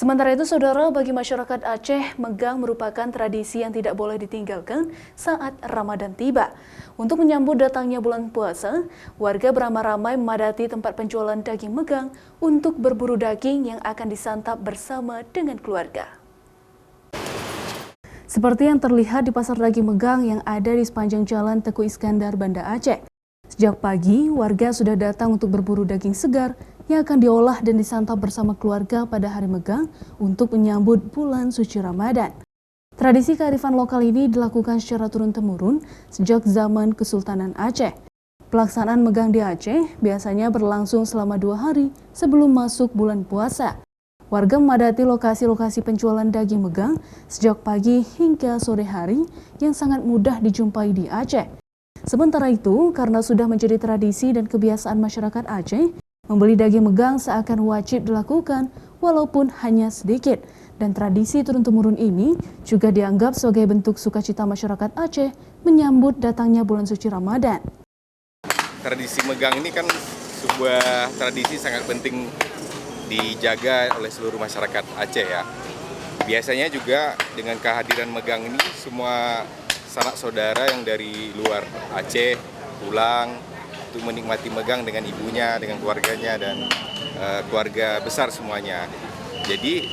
Sementara itu, saudara, bagi masyarakat Aceh, megang merupakan tradisi yang tidak boleh ditinggalkan saat Ramadan tiba. Untuk menyambut datangnya bulan puasa, warga beramai-ramai memadati tempat penjualan daging megang untuk berburu daging yang akan disantap bersama dengan keluarga. Seperti yang terlihat di pasar daging megang yang ada di sepanjang jalan Teguh Iskandar, Banda Aceh. Sejak pagi, warga sudah datang untuk berburu daging segar yang akan diolah dan disantap bersama keluarga pada hari megang untuk menyambut bulan suci Ramadan. Tradisi kearifan lokal ini dilakukan secara turun-temurun sejak zaman Kesultanan Aceh. Pelaksanaan megang di Aceh biasanya berlangsung selama 2 hari sebelum masuk bulan puasa. Warga memadati lokasi-lokasi penjualan daging megang sejak pagi hingga sore hari yang sangat mudah dijumpai di Aceh. Sementara itu, karena sudah menjadi tradisi dan kebiasaan masyarakat Aceh, membeli daging megang seakan wajib dilakukan walaupun hanya sedikit. Dan tradisi turun-temurun ini juga dianggap sebagai bentuk sukacita masyarakat Aceh menyambut datangnya bulan suci Ramadan. Tradisi megang ini kan sebuah tradisi sangat penting dijaga oleh seluruh masyarakat Aceh ya. Biasanya juga dengan kehadiran megang ini semua sanak saudara yang dari luar Aceh pulang untuk menikmati megang dengan ibunya, dengan keluarganya dan keluarga besar semuanya. Jadi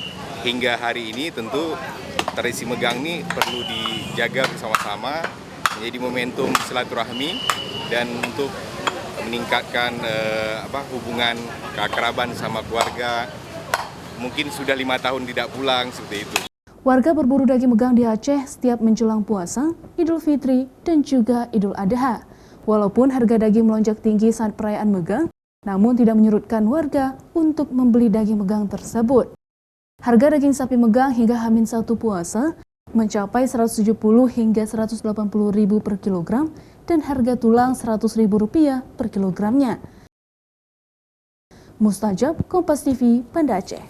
hingga hari ini tentu tradisi megang ini perlu dijaga bersama-sama menjadi momentum silaturahmi dan untuk meningkatkan hubungan keakraban sama keluarga. Mungkin sudah 5 tahun tidak pulang seperti itu. Warga berburu daging megang di Aceh setiap menjelang puasa, Idul Fitri, dan juga Idul Adha. Walaupun harga daging melonjak tinggi saat perayaan megang, namun tidak menyurutkan warga untuk membeli daging megang tersebut. Harga daging sapi megang hingga H-1 puasa mencapai Rp170 hingga Rp180.000 per kilogram dan harga tulang Rp100.000 per kilogramnya. Mustajab, Kompas TV, Banda Aceh.